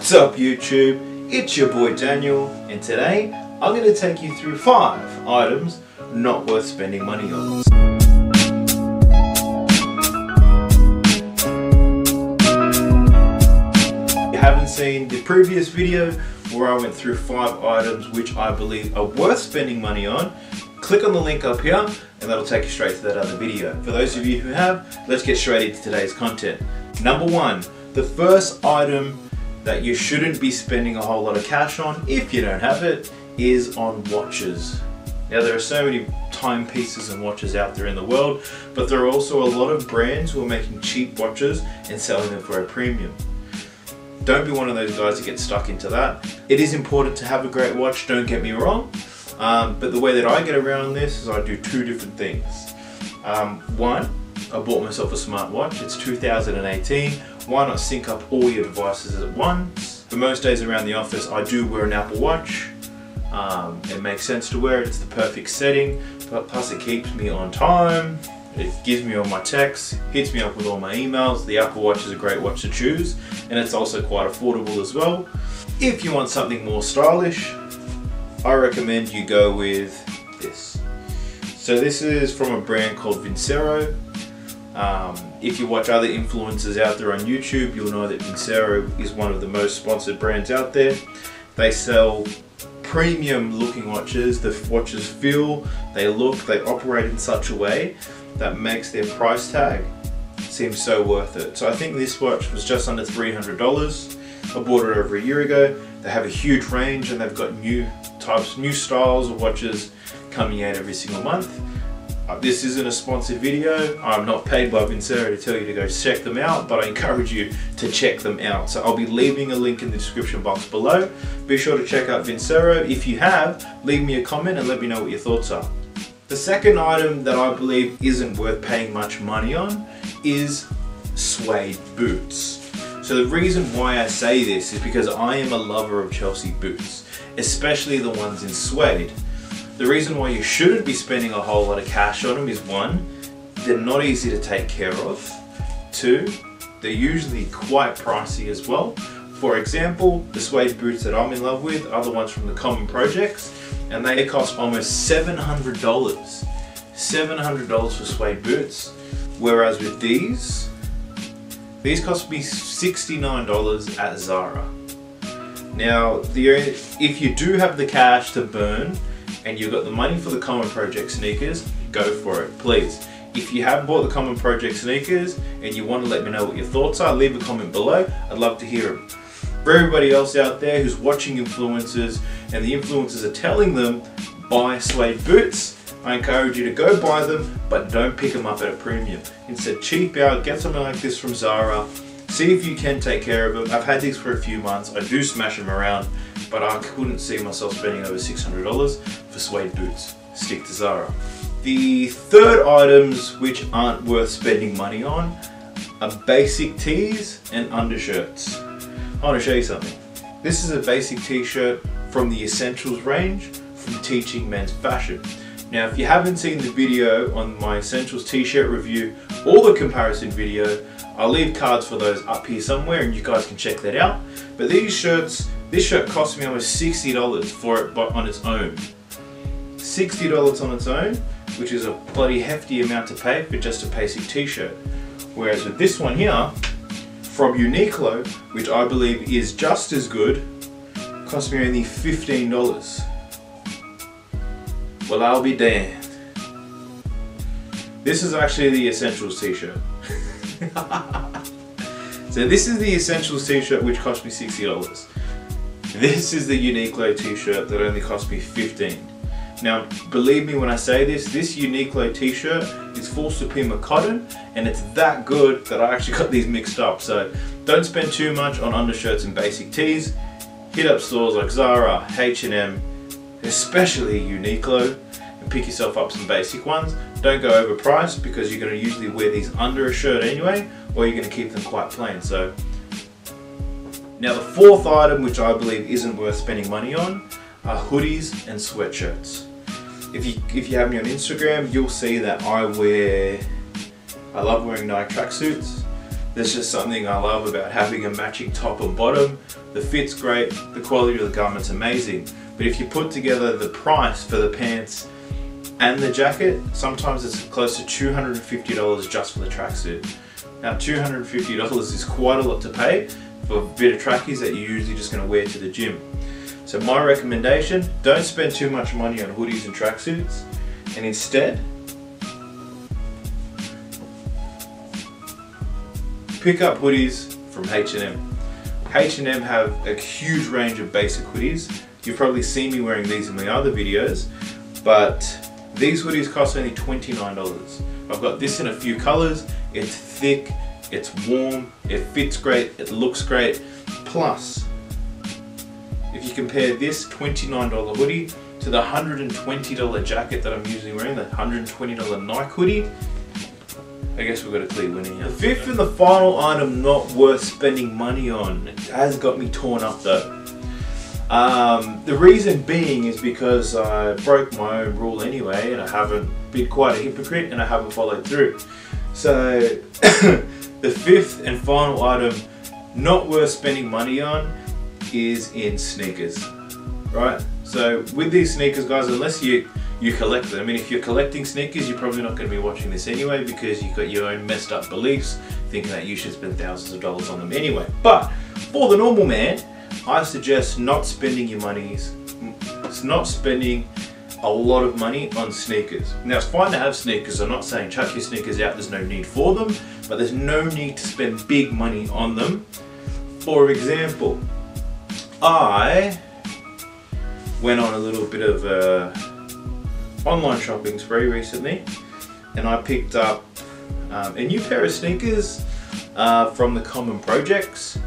What's up YouTube? It's your boy Daniel, and today I'm going to take you through 5 items not worth spending money on. If you haven't seen the previous video where I went through 5 items which I believe are worth spending money on, click on the link up here and that'll take you straight to that other video. For those of you who have, let's get straight into today's content. Number 1, the first item that you shouldn't be spending a whole lot of cash on, if you don't have it, is on watches. Now there are so many timepieces and watches out there in the world, but there are also a lot of brands who are making cheap watches and selling them for a premium. Don't be one of those guys that get stuck into that. It is important to have a great watch, don't get me wrong, but the way that I get around this is I do 2 different things. One, I bought myself a smartwatch. It's 2018. Why not sync up all your devices at once? For most days around the office, I do wear an Apple Watch. It makes sense to wear it. It's the perfect setting. Plus it keeps me on time. It gives me all my texts, hits me up with all my emails. The Apple Watch is a great watch to choose, and it's also quite affordable as well. If you want something more stylish, I recommend you go with this. So this is from a brand called Vincero. If you watch other influencers out there on YouTube, you'll know that Vincero is one of the most sponsored brands out there. They sell premium looking watches. The watches feel, they look, they operate in such a way that makes their price tag seem so worth it. So I think this watch was just under $300. I bought it over a year ago. They have a huge range and they've got new types, new styles of watches coming out every single month. This isn't a sponsored video. I'm not paid by Vincero to tell you to go check them out, but I encourage you to check them out. So I'll be leaving a link in the description box below. Be sure to check out Vincero. If you have, leave me a comment and let me know what your thoughts are. The second item that I believe isn't worth paying much money on is suede boots. So the reason why I say this is because I am a lover of Chelsea boots, especially the ones in suede. The reason why you shouldn't be spending a whole lot of cash on them is 1, they're not easy to take care of. 2, they're usually quite pricey as well. For example, the suede boots that I'm in love with are the ones from the Common Projects, and they cost almost $700. $700 for suede boots, whereas with these cost me $69 at Zara. Now, if you do have the cash to burn, and you've got the money for the Common Project sneakers, go for it, please. If you have bought the Common Project sneakers and you want to let me know what your thoughts are, leave a comment below. I'd love to hear them. For everybody else out there who's watching influencers and the influencers are telling them buy suede boots, I encourage you to go buy them, but don't pick them up at a premium. Instead, cheap out, get something like this from Zara. See if you can take care of them. I've had these for a few months. I do smash them around, but I couldn't see myself spending over $600 for suede boots. Stick to Zara. The third items which aren't worth spending money on are basic tees and undershirts. I want to show you something. This is a basic t-shirt from the Essentials range from Teaching Men's Fashion. Now, if you haven't seen the video on my Essentials t-shirt review or the comparison video, I'll leave cards for those up here somewhere and you guys can check that out. But these shirts, this shirt cost me almost $60 for it on its own. $60 on its own, which is a bloody hefty amount to pay for just a basic t-shirt. Whereas with this one here, from Uniqlo, which I believe is just as good, cost me only $15. Well, I'll be damned. This is actually the Essentials t-shirt. So this is the Essentials t-shirt which cost me $60. This is the Uniqlo t-shirt that only cost me $15. Now, believe me when I say this Uniqlo t-shirt is full Supima cotton, and it's that good that I actually got these mixed up. So don't spend too much on undershirts and basic tees. Hit up stores like Zara, H&M, especially Uniqlo, and pick yourself up some basic ones. Don't go overpriced because you're going to usually wear these under a shirt anyway, or you're going to keep them quite plain. So now the fourth item which I believe isn't worth spending money on are hoodies and sweatshirts. If you have me on Instagram, you'll see that I love wearing Nike tracksuits. There's just something I love about having a matching top and bottom. The fit's great, the quality of the garment's amazing. But if you put together the price for the pants and the jacket, sometimes it's close to $250 just for the tracksuit. Now $250 is quite a lot to pay for a bit of trackies that you're usually just going to wear to the gym. So my recommendation, don't spend too much money on hoodies and tracksuits, and instead pick up hoodies from H&M. H&M have a huge range of basic hoodies. You've probably seen me wearing these in my other videos, but these hoodies cost only $29. I've got this in a few colors. It's thick, it's warm, it fits great, it looks great. Plus, if you compare this $29 hoodie to the $120 jacket that I'm usually wearing, the $120 Nike hoodie, I guess we've got a clear winner here. The fifth and the final item not worth spending money on. It has got me torn up though. The reason being is because I broke my own rule anyway, and I haven't been quite a hypocrite and I haven't followed through. So the fifth and final item not worth spending money on is in sneakers, right? So with these sneakers, guys, unless you collect them, I mean, if you're collecting sneakers, you're probably not going to be watching this anyway, because you've got your own messed up beliefs thinking that you should spend thousands of dollars on them anyway. But for the normal man, I suggest not spending your monies, not spending a lot of money on sneakers. Now, it's fine to have sneakers. I'm not saying chuck your sneakers out, there's no need for them, but there's no need to spend big money on them. For example, I went on a little bit of a online shopping spree recently, and I picked up a new pair of sneakers from the Common Projects,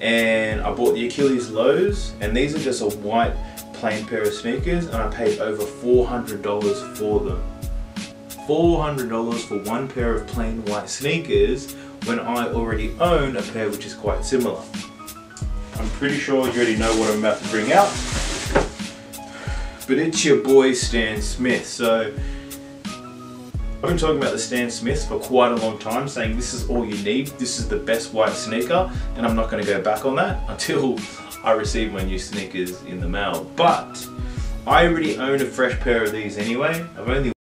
and I bought the Achilles lows, and these are just a white plain pair of sneakers, and I paid over $400 for them. $400 for one pair of plain white sneakers when I already own a pair which is quite similar. I'm pretty sure you already know what I'm about to bring out, but it's your boy Stan Smith. So I've been talking about the Stan Smiths for quite a long time, saying this is all you need, this is the best white sneaker, and I'm not going to go back on that until I receive my new sneakers in the mail. But I already own a fresh pair of these anyway. I've only